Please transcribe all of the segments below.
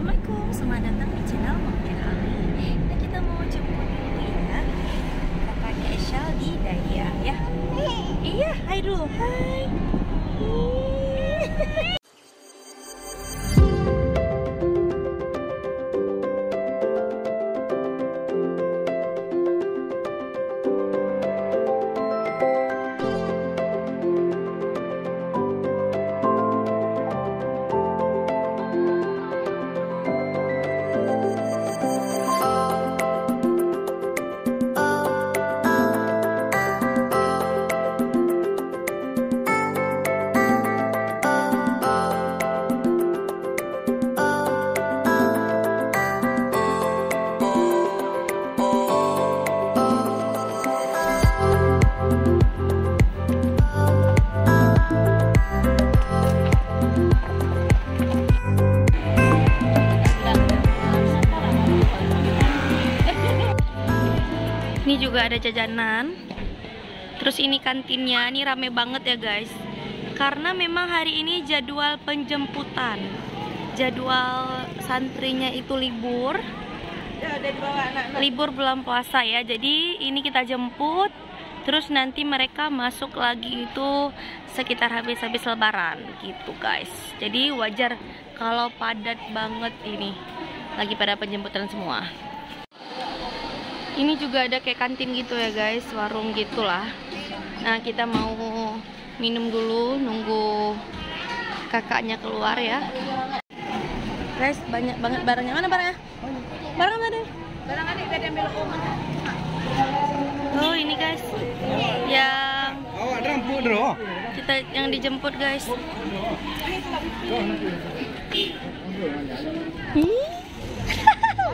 Assalamualaikum, selamat datang di channel Mungkin Ali. Nah, kita mau jemput dulu ya kakaknya Eshal di Daya ya. Iya, hai dulu, hai. Ini juga ada jajanan. Terus ini kantinnya, ini rame banget ya guys. Karena memang hari ini jadwal penjemputan. Jadwal santrinya itu libur. Libur bulan puasa ya. Jadi ini kita jemput. Terus nanti mereka masuk lagi itu sekitar habis-habis lebaran gitu guys. Jadi wajar kalau padat banget ini. Lagi pada penjemputan semua. Ini juga ada kayak kantin gitu ya guys, warung gitulah. Nah, kita mau minum dulu, nunggu kakaknya keluar ya. Guys, banyak banget barangnya. Mana barangnya? Barang mana? Barang adik tadi ambil om. Oh, ini guys. Yang kita yang dijemput guys.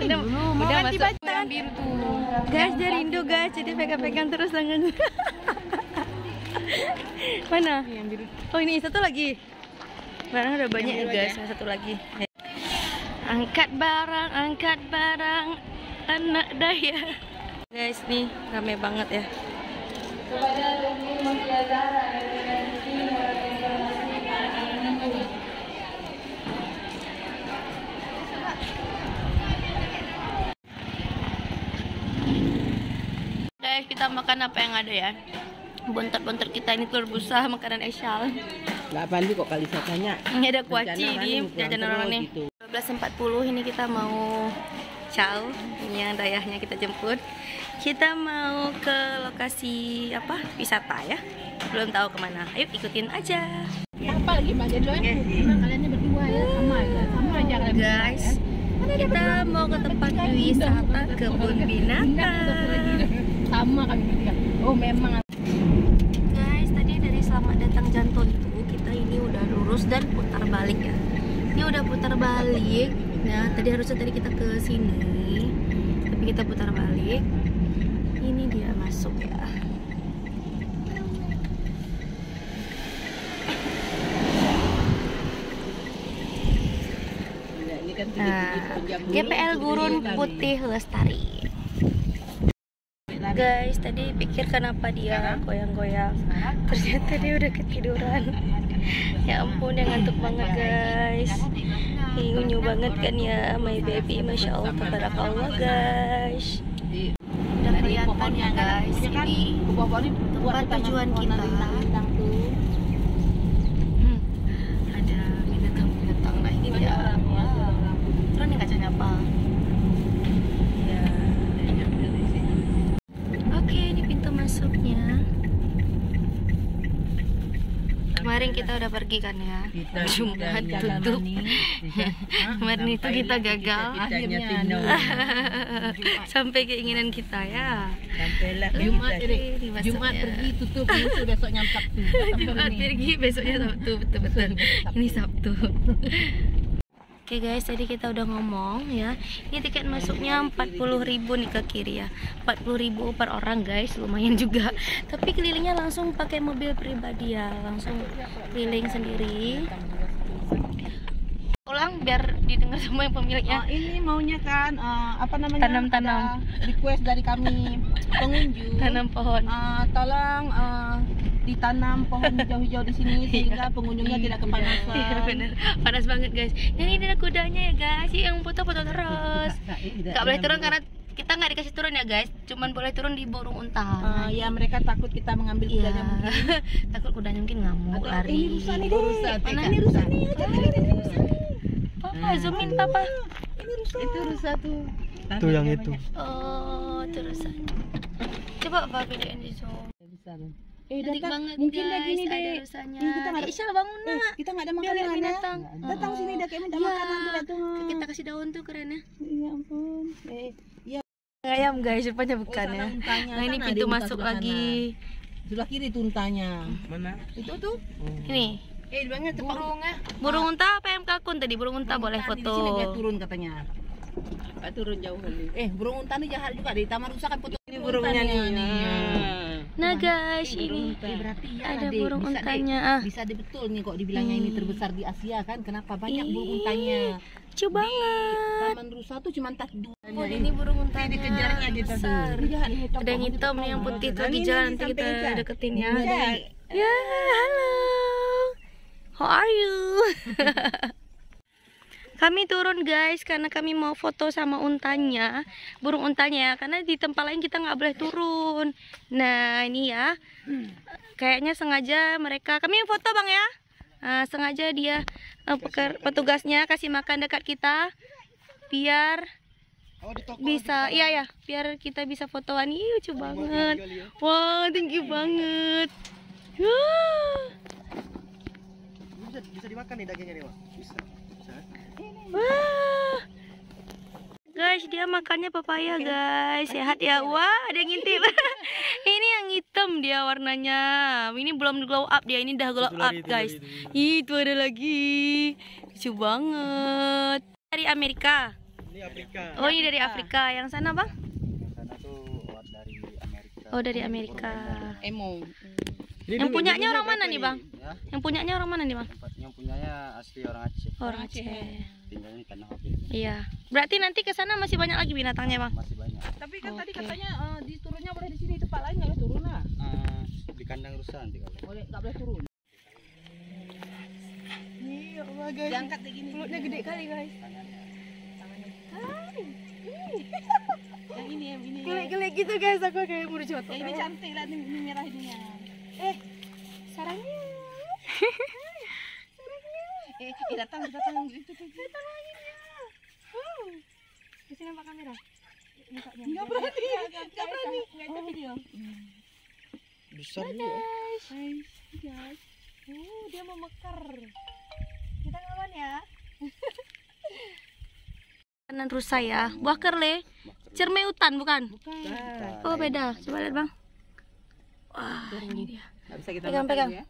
Udah masuk yang biru tuh. Guys, dia rindu guys, jadi pegang-pegang terus tangannya. Mana? Yang biru. Oh, ini satu lagi. Barang udah banyak ya guys, yang satu lagi. Angkat barang anak Daya. Guys, nih rame banget ya. Guys, kita makan apa yang ada ya. Bontot-bontot kita ini telur busa, makanan Eshal. Nggak pandi kok kali saya tanya. Ini ada kuaci di jajanan orang nih. Gitu. 12.40 ini kita mau chow. Ini yang dayahnya kita jemput. Kita mau ke lokasi apa? Wisata ya. Belum tahu kemana. Ayo ikutin aja. Apa lagi Mbak Jadlonya? Kalian berdua ya, sama aja kalian guys. Kita mau ke tempat wisata kebun binatang. Sama kami berdua. Oh memang. Guys, tadi dari Selamat Datang Jantung itu kita ini udah lurus dan putar balik ya. Ini udah putar balik. Nah, harusnya tadi kita ke sini, tapi kita putar balik. Ini dia masuk ya. Nah, GPL Gurun Putih Lestari. Guys, tadi pikir kenapa dia goyang-goyang, ternyata dia udah ketiduran. Ya ampun, dia ngantuk banget guys. Unyu banget kan ya, my baby, masya Allah, tabarakallah guys. Udah kelihatan ya guys, ini tempat tujuan kita. Ada binatang-binatang, nah ini dia. Terus nih kacanya apa? Ini pintu masuknya. Kemarin kita udah pergi kan ya, Jumat tutup. Kemarin itu kita gagal. Sampai keinginan kita ya. Jumat pergi tutup, besoknya Sabtu. Jumat pergi besoknya Sabtu, betul-betul. Ini Sabtu. Oke guys, tadi kita udah ngomong ya. Ini tiket masuknya 40.000 nih ke kiri ya. 40.000 per orang guys, lumayan juga. Tapi kelilingnya langsung pakai mobil pribadi ya, langsung keliling sendiri. Ulang biar didengar sama yang pemiliknya. Ini maunya kan apa namanya? Tanam-tanam. Request dari kami pengunjung. Tanam pohon. Tolong ditanam pohon hijau-hijau di sini sehingga pengunjungnya tidak kepanasan. Iya bener, panas banget guys. Dan ini ada kudanya ya guys, yang foto-foto terus. Gak boleh turun karena kita nggak dikasih turun ya guys, cuman boleh turun di burung unta. Ya mereka takut kita mengambil kudanya mungkin. Takut kudanya mungkin ngamuk lari. Ini rusa nih, rusa. Mana ini rusa nih? Ini rusa. Papa zoomin papa. Ini rusa. Itu rusa tuh. Tuh yang itu. Oh terus. Coba papa videoin di zoom. Cantik datang. banget Mungkin guys, dia gini ada deh. rusanya. Kita nggak ada. Isya bangun nak. Kita nggak ada Biar makanan lihat ya. binatang. Datang sini dia kayak minta Iya. makanan tuh datang. Kita kasih daun tuh keren ya. Ya ampun. Ayam guys, rupanya bukan ya. Nah ini pintu masuk lagi. Sebelah kiri tuh untanya. Mana? Itu tuh. Ini Di belakangnya burungnya. burung unta apa ayam kalkun tadi? Burung unta boleh Di foto. sini dia turun katanya. Turun jauh kali. Burung unta nih jahat juga di Taman Rusa kan foto. Ini burungnya nih. Nah guys, ini Berarti ya ada Dek. burung Bisa, Dek. untanya. Bisa betul nih kok dibilangnya ini terbesar di Asia kan? Kenapa banyak burung untanya? Lucu banget. Taman Rusa tuh cuma tak dua. Oh, ini burung untanya. Dikejarnya gitu tuh. besar. Ini jahat nih. Ada yang hitam nih, yang putih tuh Ini di jalan. Nanti sampai kita Ica. deketin ya. Ica. Ya, halo. How are you? Kami turun guys karena kami mau foto sama untanya, burung untanya ya. Karena di tempat lain kita nggak boleh turun. Nah ini ya, kayaknya sengaja mereka, kami foto bang ya. Sengaja dia petugasnya kasih makan dekat kita, biar bisa, iya ya, biar kita bisa fotoan. Ih lucu banget. Wah tinggi banget. Bisa dimakan nih dagingnya nih, Wak? Bisa. Wah, guys dia makannya papaya guys, sehat ya. Wah ada yang ngintip. Ini yang hitam dia warnanya. Ini belum glow up dia, ini dah glow up guys. Itu ada lagi, lucu banget. Dari Amerika. Ini Afrika. Oh ini dari Afrika. Yang sana bang? Sana tuh dari Amerika. Oh dari Amerika. Emo. Yang punyanya orang mana nih bang? Ya, Yang punyanya orang mana nih bang? yang punyanya asli orang Aceh. Orang Aceh. Tinggalnya di Tanah Oke. Iya. Berarti nanti ke sana masih banyak lagi binatangnya bang? Masih banyak. Tapi kan tadi Oke. katanya diturunnya boleh di sini, tempat lain nggak boleh turun lah. Di kandang rusa nanti kalau. Boleh nggak boleh turun. Iya, guys. Diangkat kayak gini. Mulutnya gede kali guys. Yang ini, yang ini. Gelek-gelek gitu guys, aku kayak mau dicotok. Ini cantik lah, ini merah ininya. Sarangnya. Datang itu tuh. Datang lagi dia. Di sini nampak kamera. Mukanya. Nggak berani, nggak berani. Nggak video. Besar juga. Guys. Dia mau mekar. Kita ngelawan ya. Kanan rusa ya. Buah kerle. Cermai hutan bukan? Oh beda. Coba lihat bang. Wah ini dia. Nggak bisa kita Pegang-pegang. makan ya.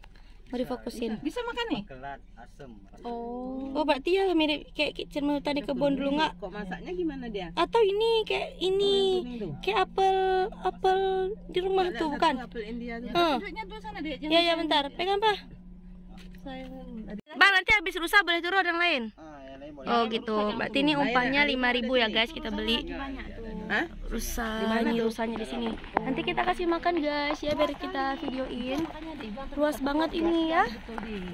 Mau difokusin. Bisa makan nih? Kelat, asem. Oh berarti ya mirip kayak cermai hutan di kebun dulu nggak? Kok masaknya gimana dia? Atau ini kayak ini Kuning tuh. kayak apel di rumah tuh bukan? Apel India tuh. Hmm. Duduknya tuh sana deh. Ya ya bentar, pegang pak. Bang nanti habis rusa boleh turun yang lain. Yang lain boleh. Oh gitu, berarti ini umpannya 5.000 ya guys kita beli. Hah? Rusa, ini rusanya di sini. Nanti kita kasih makan guys ya biar kita videoin. Luas banget ini ya.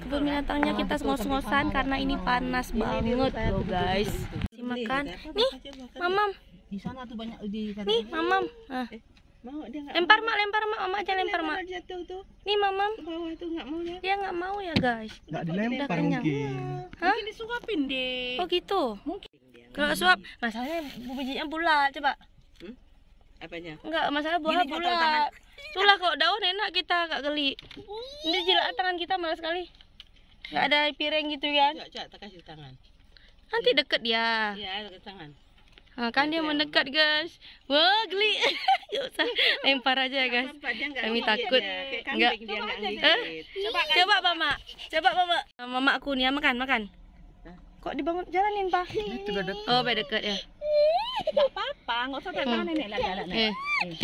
Kebun binatangnya kita ngos-ngosan karena ini panas banget loh guys. Kasih makan. Nih, mamam. Di sana tuh banyak di sana. Nih, mamam. Nah, Mau dia nggak? lempar mak, mama aja lempar mak. Jatuh tuh. Nih mamam, Ke bawah tuh nggak mau ya. dia nggak mau ya guys. Nggak Udah dilempar kenyang. mungkin. Hah? Mungkin disuapin deh. Oh gitu. Mungkin. Kalau suap, masalahnya bijinya bulat coba. Apanya? Enggak, masalah buahnya Gini, kalau bulat. tangan. Itulah kok daun enak kita gak geli. Ini jilat tangan kita malas sekali. Gak ada piring gitu kan. Coba tak kasih tangan. Nanti deket dia. Iya, ke tangan. Nah, kan dia mendekat guys. Wah geli. Gak usah lempar aja ya guys. Kami takut. Enggak. Coba mama. Coba mama. Mama aku nih ya, makan. Kok dibangun jalanin pak? Itu gak dekat. Oh beda deket ya. Enggak apa-apa, enggak usah tangan nenek lah.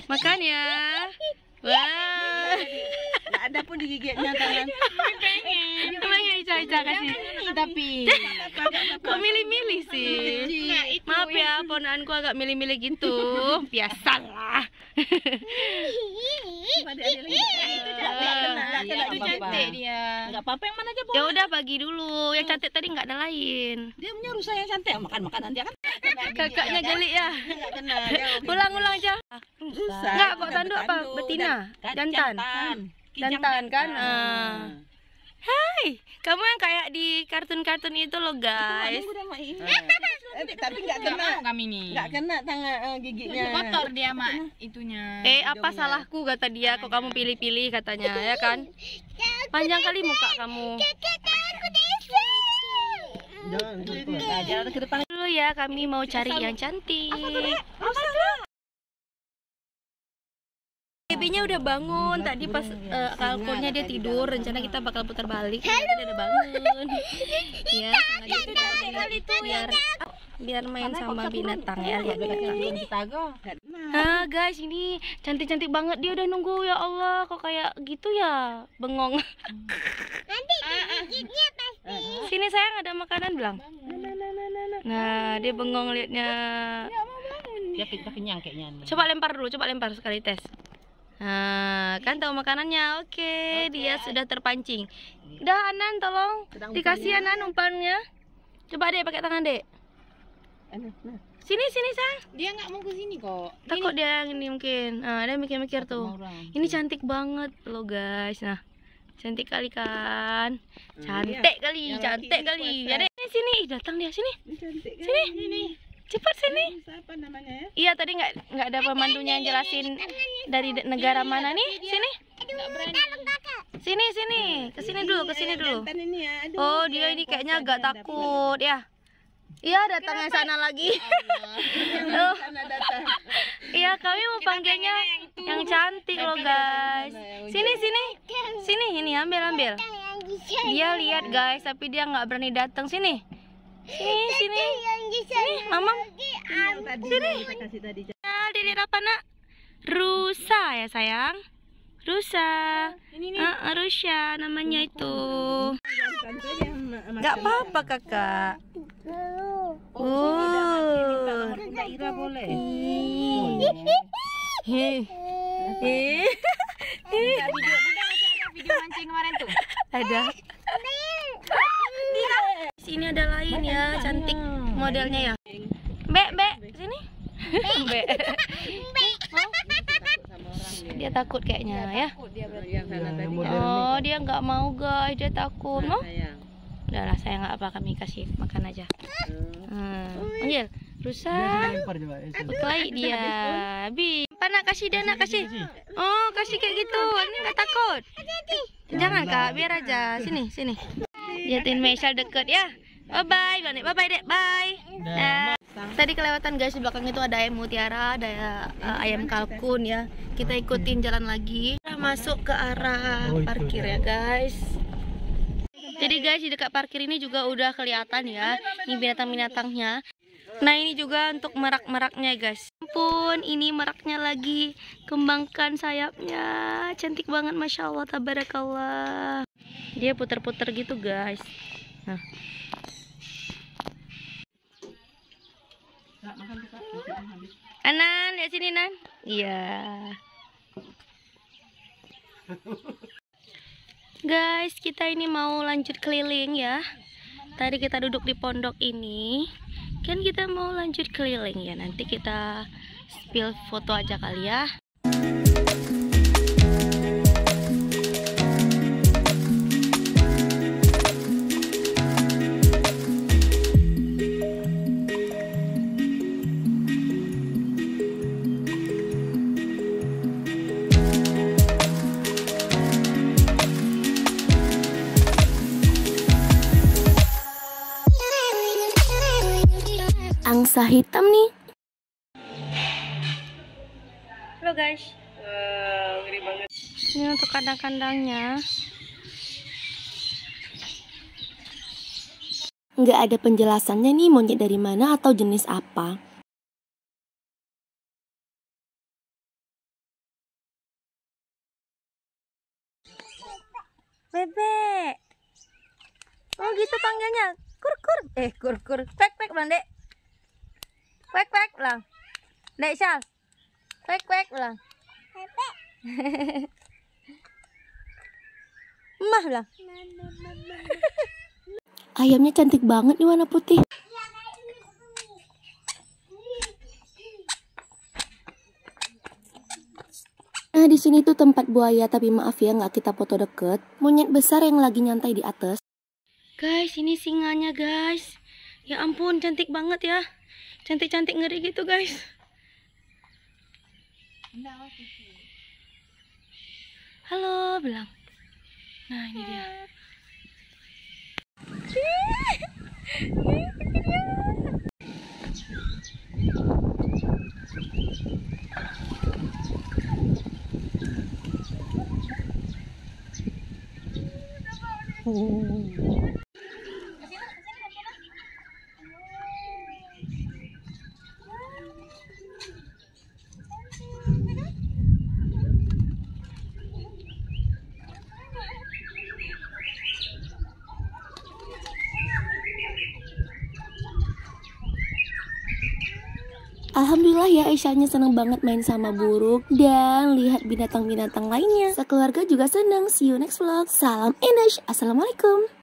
Makan ya. Wah. Enggak ada pun digigitnya tangan. Emang ya Ica kasih. Tapi Kok milih-milih sih? Maaf ya, ponaanku agak milih-milih gitu. Biasalah. Iya, Itu cantik dia. Enggak apa-apa yang mana aja boleh. Ya udah bagi dulu. Yang cantik tadi nggak ada lain. Dia punya rusa yang cantik. Makan makanan dia kan. Kakaknya geli ya. Enggak kena. Dia Ulang-ulang aja. rusa. Enggak, kok tanduk apa? Tanduk. Betina? Dan- Jantan? Kijang Jantan kan? jantan. Hai, kamu yang kayak di kartun-kartun itu loh guys. Tapi enggak Nggak kena. mau kami nih. Enggak kena tangan giginya. Kotor dia mak itunya. Apa salahku kata dia, kok kamu pilih-pilih katanya, ya kan? Panjang kali muka kamu. Jangan gitu. Nah, jalan ke depan. Dulu ya, kami mau cari yang cantik. Babynya udah bangun tadi pas kalkulnya dia tidur, rencana kita bakal putar balik. Ternyata dia udah bangun. Ya, biar main sama binatang ya, lihat binatang. Ah guys, ini cantik-cantik banget, dia udah nunggu. Ya Allah, kok kayak gitu ya, bengong. Nanti digigitnya pasti. Sini sayang, ada makanan bilang. Nah, dia bengong liatnya. Dia kenyang kayaknya. Coba lempar dulu, coba lempar sekali tes. Nah, kan tahu makanannya. Oke, dia sudah terpancing. Udah Anan, tolong dikasih Anan umpannya. Coba Dek pakai tangan Dek. Sini sayang. Dia nggak mau ke sini kok. Takut dia yang ini mungkin. Nah, dia mikir-mikir tuh. Ini cantik banget loh guys. Nah, cantik kali kan? Cantik kali, cantik kali. Ya Dek, sini. Ih, datang dia sini. Sini. Cepat sini. Siapa namanya ya? Iya, tadi nggak ada pemandunya yang jelasin dari negara mana nih. Sini. Sini. Kesini dulu. Jantan ini ya. Aduh, Oh, dia ini kayaknya agak takut ya. Iya, datang yang sana lagi. Loh. Iya, kami mau panggilnya yang cantik loh guys. Sini, ini ambil. Dia lihat guys, tapi dia nggak berani datang sini. Sini, mamam. Sini. Kita kasih tadi. Dilihat apa nak? Rusa ya sayang. Rusa. Rusa namanya itu. Gak apa-apa kakak. Ira boleh. Video mancing kemarin tuh. Ada. Sini ada lain ya, cantik modelnya ya. Mbak, sini. Mbak. Dia takut kayaknya ya. Oh, dia nggak mau guys, dia takut. Mau? Udahlah sayang, nggak apa, kami kasih makan aja. Panggil, rusa. Berkelahi dia. Bi, apa nak kasih dia nak kasih? Oh, kasih kayak gitu. Ini nggak takut. Jangan kak, biar aja. Sini. Lihatin Michelle deket ya. Bye bye Dek, bye. Nah, tadi kelewatan guys, di belakang itu ada ayam mutiara, ada ayam kalkun ya. Kita ikutin jalan lagi. Kita masuk ke arah parkir ya guys. Jadi guys, di dekat parkir ini juga udah kelihatan ya, ini binatang-binatangnya. Nah, ini juga untuk merak-meraknya guys. Ampun, ini meraknya lagi kembangkan sayapnya. Cantik banget, masya Allah, tabarakallah. Dia puter-puter gitu guys. Nah, Anan, lihat sini Nan. Iya. Guys, kita ini mau lanjut keliling ya. Tadi kita duduk di pondok ini, kan kita mau lanjut keliling ya. Nanti kita spill foto aja kali ya. Angsa hitam nih. Halo guys. Ngeri banget. Ini untuk kandang-kandangnya. Nggak ada penjelasannya nih monyet dari mana atau jenis apa. Bebek. Oh gitu panggilnya. Kur. Pek bilang Dek. Pek bilang. Dek Syal. Pek bilang. Mah bilang. Ayamnya cantik banget nih warna putih. Nah, di sini tuh tempat buaya, tapi maaf ya nggak kita foto deket. Monyet besar yang lagi nyantai di atas. Guys, ini singanya guys. Ya ampun, cantik banget ya. Cantik-cantik ngeri gitu guys. Halo, bilang. Nah, ini dia. Alhamdulillah ya, Aisyahnya seneng banget main sama burung dan lihat binatang-binatang lainnya. Sekeluarga juga seneng. See you next vlog. Salam Enesh. Assalamualaikum.